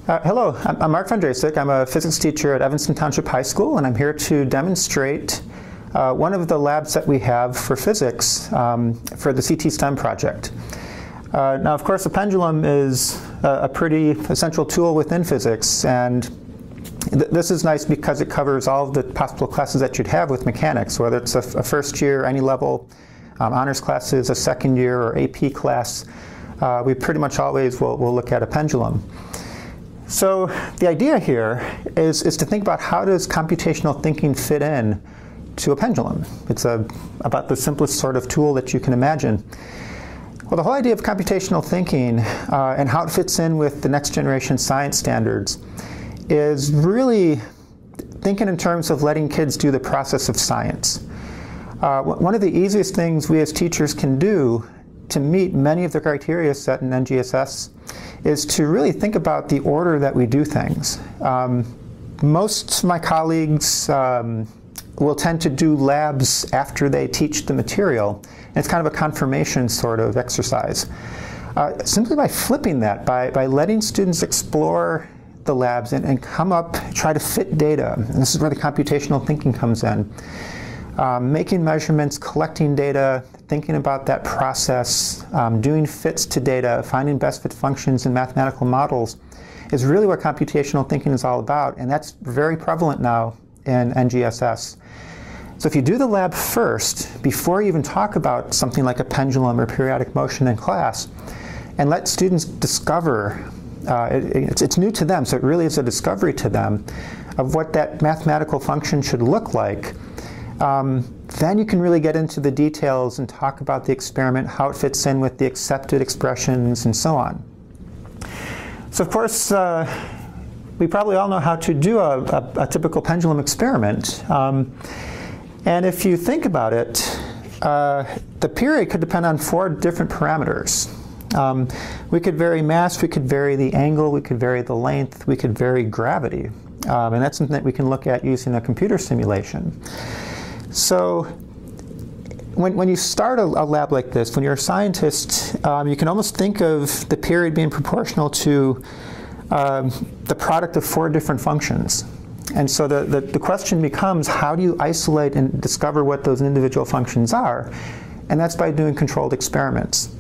Hello, I'm Mark Vondrasek. I'm a physics teacher at Evanston Township High School, and I'm here to demonstrate one of the labs that we have for physics for the CT STEM project. Now, of course, the pendulum is a pretty essential tool within physics, and this is nice because it covers all of the possible classes that you'd have with mechanics, whether it's a first year, any level, honors classes, a second year, or AP class. We pretty much always will look at a pendulum. So the idea here is to think about how does computational thinking fit in to a pendulum. It's about the simplest sort of tool that you can imagine. Well, the whole idea of computational thinking and how it fits in with the next generation science standards is really thinking in terms of letting kids do the process of science. One of the easiest things we as teachers can do to meet many of the criteria set in NGSS is to really think about the order that we do things. Most of my colleagues will tend to do labs after they teach the material. And it's kind of a confirmation sort of exercise. Simply by flipping that, by letting students explore the labs and come up, try to fit data. And this is where the computational thinking comes in. Making measurements, collecting data, thinking about that process, doing fits to data, finding best fit functions in mathematical models is really what computational thinking is all about, and that's very prevalent now in NGSS. So if you do the lab first, before you even talk about something like a pendulum or periodic motion in class, and let students discover, it's new to them, so it really is a discovery to them of what that mathematical function should look like. Then you can really get into the details and talk about the experiment, how it fits in with the accepted expressions, and so on. So of course, we probably all know how to do a typical pendulum experiment. And if you think about it, the period could depend on 4 different parameters. We could vary mass, we could vary the angle, we could vary the length, we could vary gravity. And that's something that we can look at using a computer simulation. So when you start a lab like this, when you're a scientist, you can almost think of the period being proportional to the product of 4 different functions. And so the question becomes, how do you isolate and discover what those individual functions are? And that's by doing controlled experiments.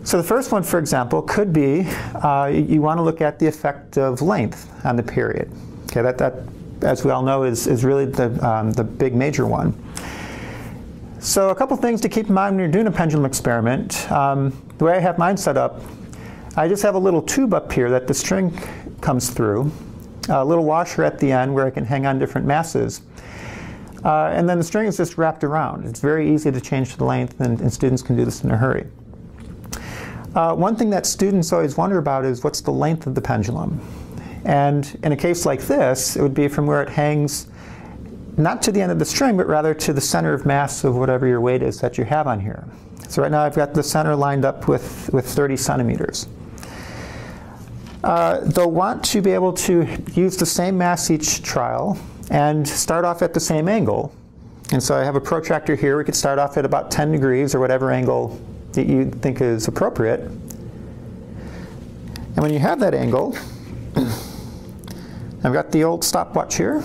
So the first one, for example, could be you want to look at the effect of length on the period. Okay, that as we all know, is really the big major one. So a couple things to keep in mind when you're doing a pendulum experiment. The way I have mine set up, I just have a little tube up here that the string comes through, a little washer at the end where I can hang on different masses. And then the string is just wrapped around. It's very easy to change the length, and students can do this in a hurry. One thing that students always wonder about is what's the length of the pendulum? And in a case like this, it would be from where it hangs, not to the end of the string, but rather to the center of mass of whatever your weight is that you have on here. So right now I've got the center lined up with 30 centimeters. They'll want to be able to use the same mass each trial and start off at the same angle. And so I have a protractor here. We could start off at about 10 degrees or whatever angle that you think is appropriate. And when you have that angle, I've got the old stopwatch here.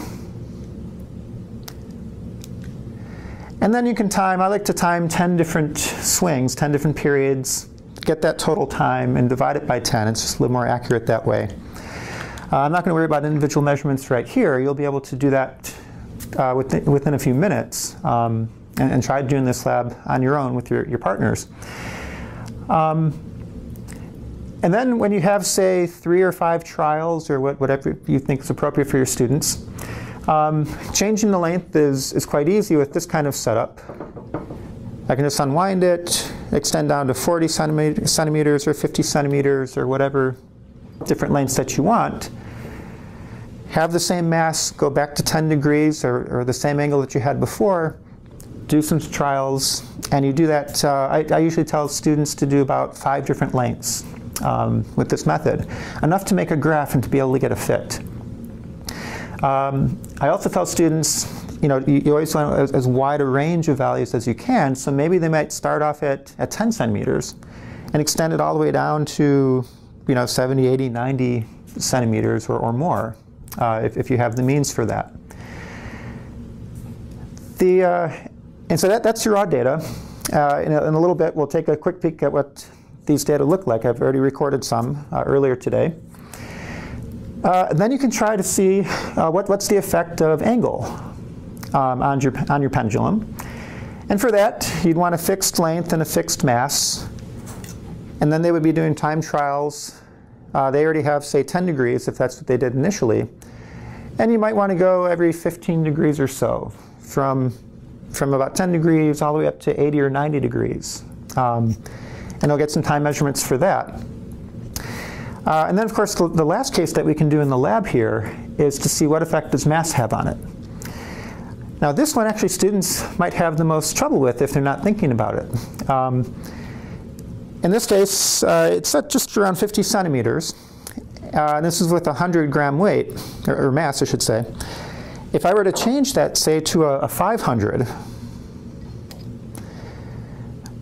And then you can time, I like to time 10 different swings, 10 different periods, get that total time and divide it by 10. It's just a little more accurate that way. I'm not going to worry about individual measurements right here. You'll be able to do that within a few minutes and try doing this lab on your own with your partners. And then when you have, say, 3 or 5 trials or whatever you think is appropriate for your students, changing the length is quite easy with this kind of setup. I can just unwind it, extend down to 40 centimeters or 50 centimeters or whatever different lengths that you want. Have the same mass, go back to 10 degrees or the same angle that you had before, do some trials, and you do that. I usually tell students to do about 5 different lengths with this method, enough to make a graph and to be able to get a fit. I also tell students, you always want as wide a range of values as you can, so maybe they might start off at 10 centimeters and extend it all the way down to 70, 80, 90 centimeters or more, if you have the means for that. And so that's your raw data. In a little bit, we'll take a quick peek at what these data look like. I've already recorded some earlier today. Then you can try to see what's the effect of angle on your pendulum. And for that, you'd want a fixed length and a fixed mass. And then they would be doing time trials. They already have, say, 10 degrees, if that's what they did initially. And you might want to go every 15 degrees or so, from about 10 degrees all the way up to 80 or 90 degrees. And they'll get some time measurements for that. And then, of course, the last case that we can do in the lab here is to see what effect does mass have on it. Now, this one, actually, students might have the most trouble with if they're not thinking about it. In this case, it's at just around 50 centimeters. And this is with a 100-gram weight, or mass, I should say. If I were to change that, say, to a 500,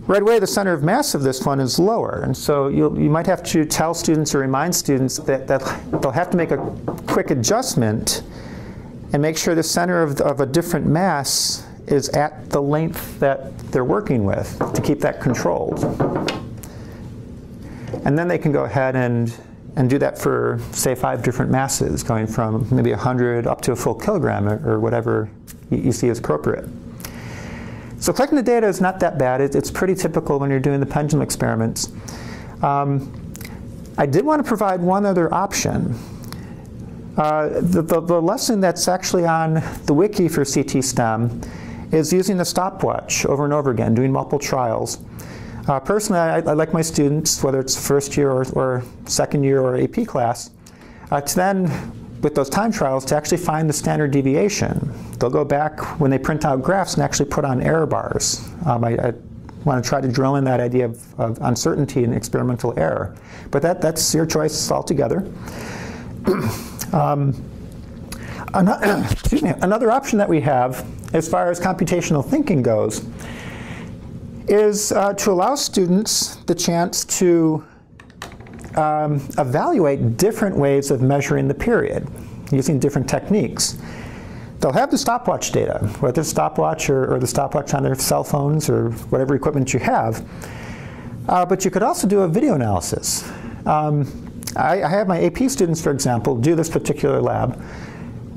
right away the center of mass of this one is lower. And so you might have to tell students or remind students that they'll have to make a quick adjustment and make sure the center of a different mass is at the length that they're working with to keep that controlled. And then they can go ahead and do that for, say, 5 different masses, going from maybe 100 up to a full kilogram or whatever you see as appropriate. So collecting the data is not that bad. It's pretty typical when you're doing the pendulum experiments. I did want to provide one other option. The lesson that's actually on the wiki for CT STEM is using the stopwatch over and over again, doing multiple trials. Personally, I like my students, whether it's first year or second year or AP class, to then, with those time trials, to actually find the standard deviation. They'll go back when they print out graphs and actually put on error bars. I want to try to drill in that idea of uncertainty and experimental error. But that's your choice altogether. Another option that we have, as far as computational thinking goes, is to allow students the chance to evaluate different ways of measuring the period using different techniques. They'll have the stopwatch data, whether it's stopwatch or the stopwatch on their cell phones or whatever equipment you have. But you could also do a video analysis. I have my AP students, for example, do this particular lab,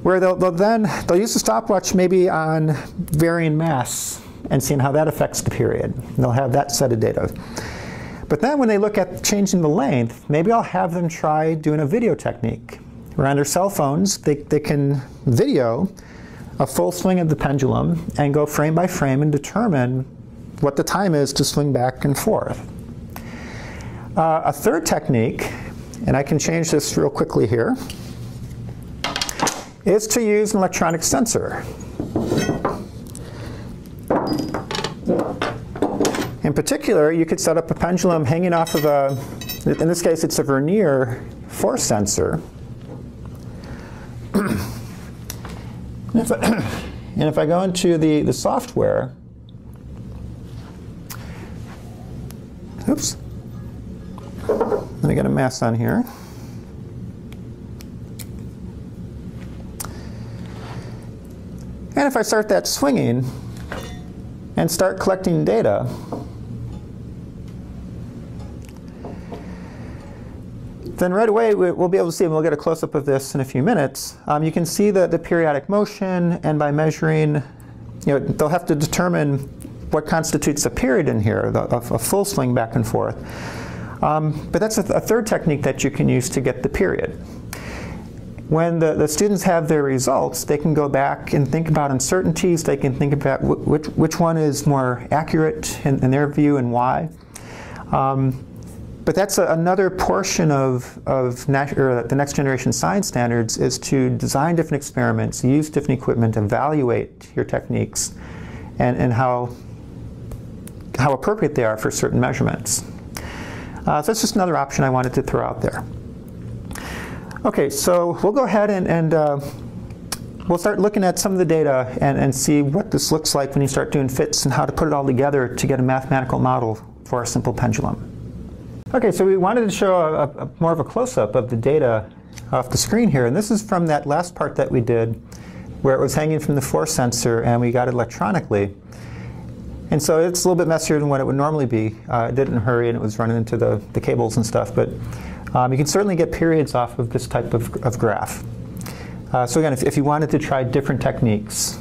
where they'll use the stopwatch maybe on varying mass and seeing how that affects the period. And they'll have that set of data. But then when they look at changing the length, maybe I'll have them try doing a video technique. Where on their cell phones, they can video a full swing of the pendulum and go frame by frame and determine what the time is to swing back and forth. A third technique, and I can change this real quickly here, is to use an electronic sensor. In particular, you could set up a pendulum hanging off of in this case, it's a vernier force sensor. And if I go into the software, oops, let me get a mass on here. And if I start that swinging and start collecting data, then right away we'll be able to see, and we'll get a close-up of this in a few minutes, you can see the periodic motion, and by measuring, they'll have to determine what constitutes a period in here, a full swing back and forth. But that's a third technique that you can use to get the period. When the students have their results, they can go back and think about uncertainties. They can think about which one is more accurate in their view and why. But that's another portion of the next generation science standards, is to design different experiments, use different equipment, evaluate your techniques, and how appropriate they are for certain measurements. So that's just another option I wanted to throw out there. Okay, so we'll go ahead and we'll start looking at some of the data and see what this looks like when you start doing fits and how to put it all together to get a mathematical model for a simple pendulum. Okay, so we wanted to show more of a close-up of the data off the screen here. And this is from that last part that we did where it was hanging from the force sensor and we got it electronically. And so it's a little bit messier than what it would normally be. It didn't hurry and it was running into the cables and stuff. But you can certainly get periods off of this type of graph. So again, if you wanted to try different techniques,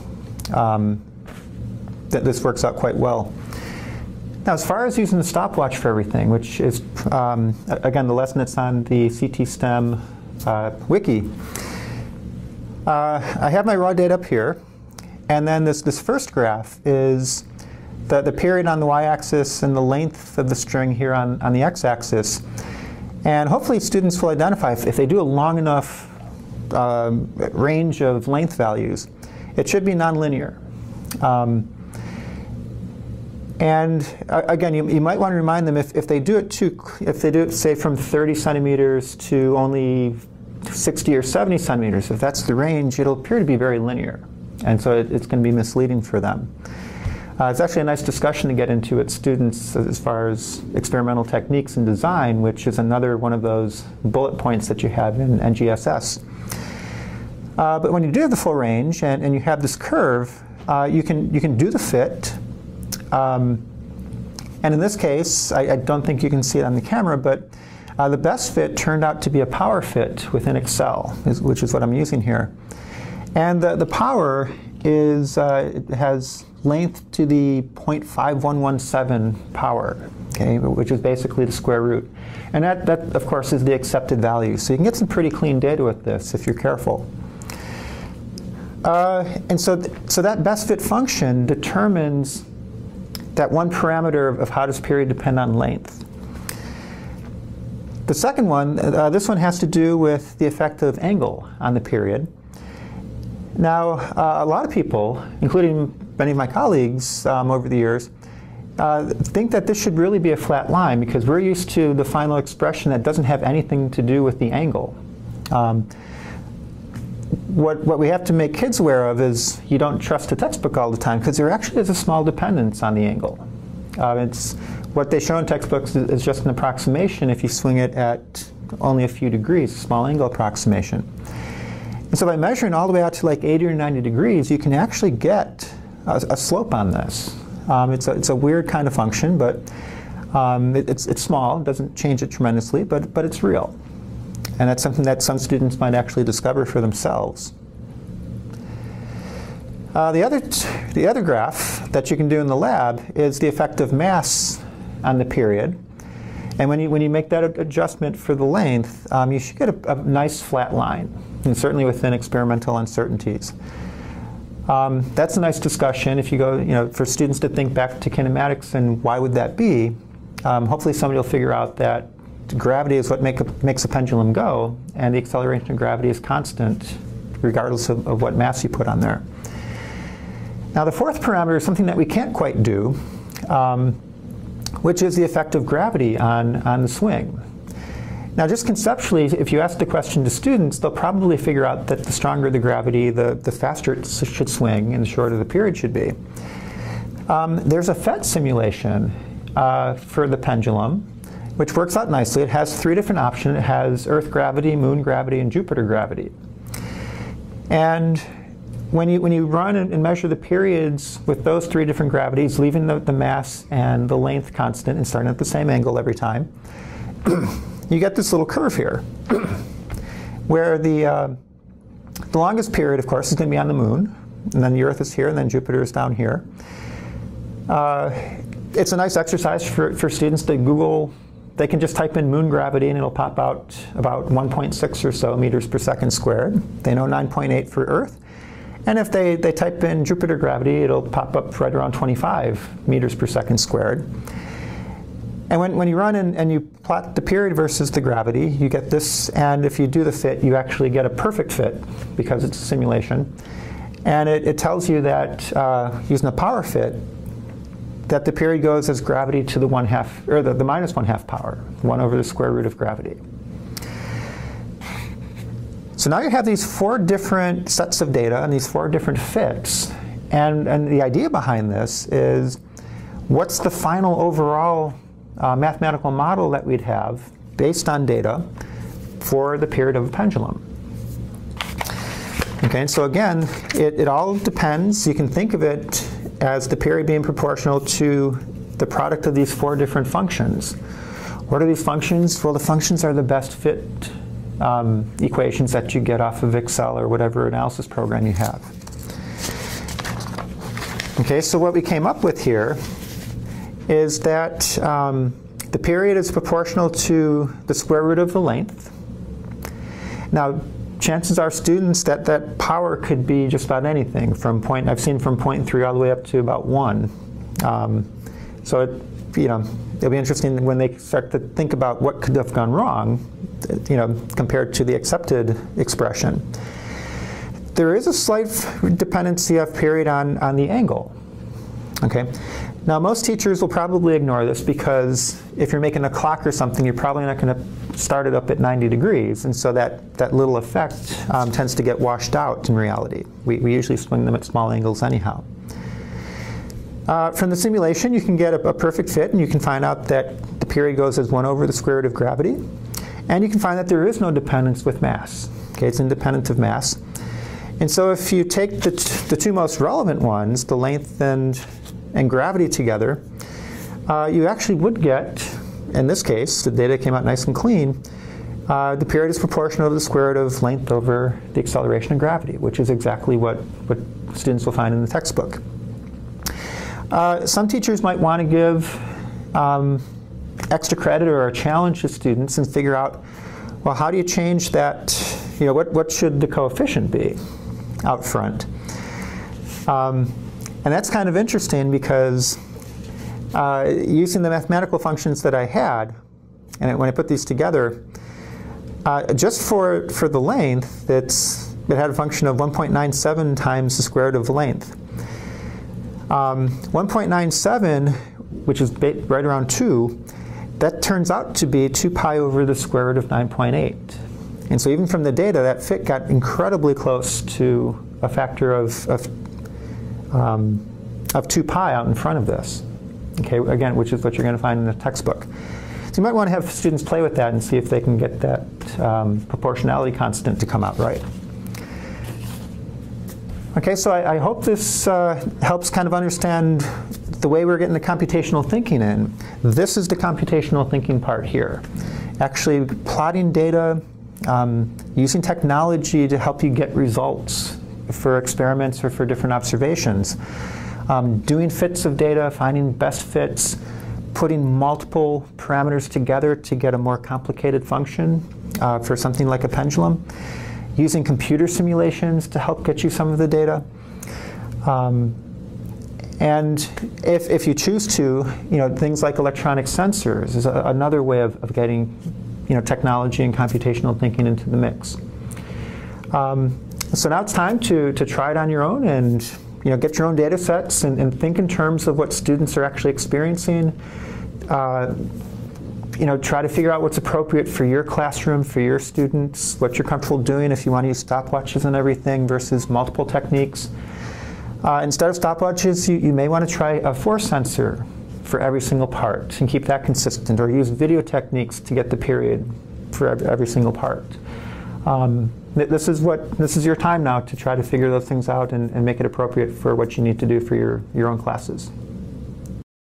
this works out quite well. Now, as far as using the stopwatch for everything, which is, again, the lesson that's on the CT STEM wiki, I have my raw data up here. And then this first graph is the period on the y-axis and the length of the string here on the x-axis. And hopefully students will identify, if they do a long enough range of length values, it should be nonlinear. And again, you might want to remind them if they do it say from 30 centimeters to only 60 or 70 centimeters, if that's the range, it'll appear to be very linear. And so it's going to be misleading for them. It's actually a nice discussion to get into with students as far as experimental techniques and design, which is another one of those bullet points that you have in NGSS. But when you do have the full range and you have this curve, you can do the fit. And in this case, I don't think you can see it on the camera, but the best fit turned out to be a power fit within Excel, which is what I'm using here. And the power is it has length to the 0.5117 power, okay, which is basically the square root. And that, of course, is the accepted value. So you can get some pretty clean data with this if you're careful. And so that best fit function determines that one parameter of how does period depend on length. The second one, this one has to do with the effect of angle on the period. Now, a lot of people, including many of my colleagues over the years, think that this should really be a flat line because we're used to the final expression that doesn't have anything to do with the angle. What we have to make kids aware of is you don't trust a textbook all the time because there actually is a small dependence on the angle. It's what they show in textbooks is just an approximation if you swing it at only a few degrees, a small angle approximation. And so by measuring all the way out to like 80 or 90 degrees, you can actually get a slope on this. It's a weird kind of function, but it's small. It doesn't change it tremendously, but it's real. And that's something that some students might actually discover for themselves. The other graph that you can do in the lab is the effect of mass on the period. And when you make that adjustment for the length, you should get a nice flat line, and certainly within experimental uncertainties. That's a nice discussion. If you go, for students to think back to kinematics and why would that be, hopefully somebody will figure out that gravity is what makes a pendulum go, and the acceleration of gravity is constant, regardless of what mass you put on there. Now, the fourth parameter is something that we can't quite do, which is the effect of gravity on the swing. Now, just conceptually, if you ask the question to students, they'll probably figure out that the stronger the gravity, the faster it should swing, and the shorter the period should be. There's a PhET simulation for the pendulum, which works out nicely. It has three different options. It has Earth gravity, Moon gravity, and Jupiter gravity. And when you run and measure the periods with those three different gravities, leaving the mass and the length constant and starting at the same angle every time, you get this little curve here, where the longest period, of course, is going to be on the Moon, and then the Earth is here, and then Jupiter is down here. It's a nice exercise for students to Google. They can just type in moon gravity, and it'll pop out about 1.6 or so meters per second squared. They know 9.8 for Earth. And if they type in Jupiter gravity, it'll pop up right around 25 meters per second squared. And when you run and you plot the period versus the gravity, you get this. And if you do the fit, you actually get a perfect fit because it's a simulation. And it tells you that using a power fit, that the period goes as gravity to the the minus 1/2 power, 1 over the square root of gravity. So now you have these 4 different sets of data and these 4 different fits. And the idea behind this is, what's the final overall mathematical model that we'd have based on data for the period of a pendulum. Okay, and so again, it all depends. You can think of it as the period being proportional to the product of these 4 different functions. What are these functions? Well, the functions are the best fit equations that you get off of Excel or whatever analysis program you have. Okay, so what we came up with here is that the period is proportional to the square root of the length. Now, chances are students that power could be just about anything from I've seen from 0.3 all the way up to about 1. So it'll be interesting when they start to think about what could have gone wrong, compared to the accepted expression. There is a slight dependency of period on the angle. Okay. Now, most teachers will probably ignore this because if you're making a clock or something, you're probably not going to start it up at 90 degrees. And so that little effect tends to get washed out in reality. We usually swing them at small angles anyhow. From the simulation, you can get a perfect fit, and you can find out that the period goes as 1 over the square root of gravity. And you can find that there is no dependence with mass. Okay, it's independent of mass. And so if you take the 2 most relevant ones, the length and gravity together, you actually would get, in this case, the data came out nice and clean, the period is proportional to the square root of length over the acceleration of gravity, which is exactly what students will find in the textbook. Some teachers might want to give extra credit or a challenge to students and figure out, well, how do you change that, what should the coefficient be out front? And that's kind of interesting because using the mathematical functions that I had, and when I put these together, just for the length, it had a function of 1.97 times the square root of the length. 1.97, which is right around 2, that turns out to be 2 pi over the square root of 9.8. And so even from the data, that fit got incredibly close to a factor of 2 pi out in front of this. Okay, again, which is what you're going to find in the textbook. So you might want to have students play with that and see if they can get that proportionality constant to come out right. Okay, so I hope this helps kind of understand the way we're getting the computational thinking in. This is the computational thinking part here. Actually plotting data, using technology to help you get results for experiments or for different observations. Doing fits of data, finding best fits, putting multiple parameters together to get a more complicated function for something like a pendulum. Using computer simulations to help get you some of the data. And if you choose to, things like electronic sensors is another way of getting technology and computational thinking into the mix. So now it's time to try it on your own and get your own data sets and think in terms of what students are actually experiencing. Try to figure out what's appropriate for your classroom, for your students, what you're comfortable doing if you want to use stopwatches and everything versus multiple techniques. Instead of stopwatches, you may want to try a force sensor for every single part and keep that consistent, or use video techniques to get the period for every single part. This is your time now to try to figure those things out and make it appropriate for what you need to do for your own classes.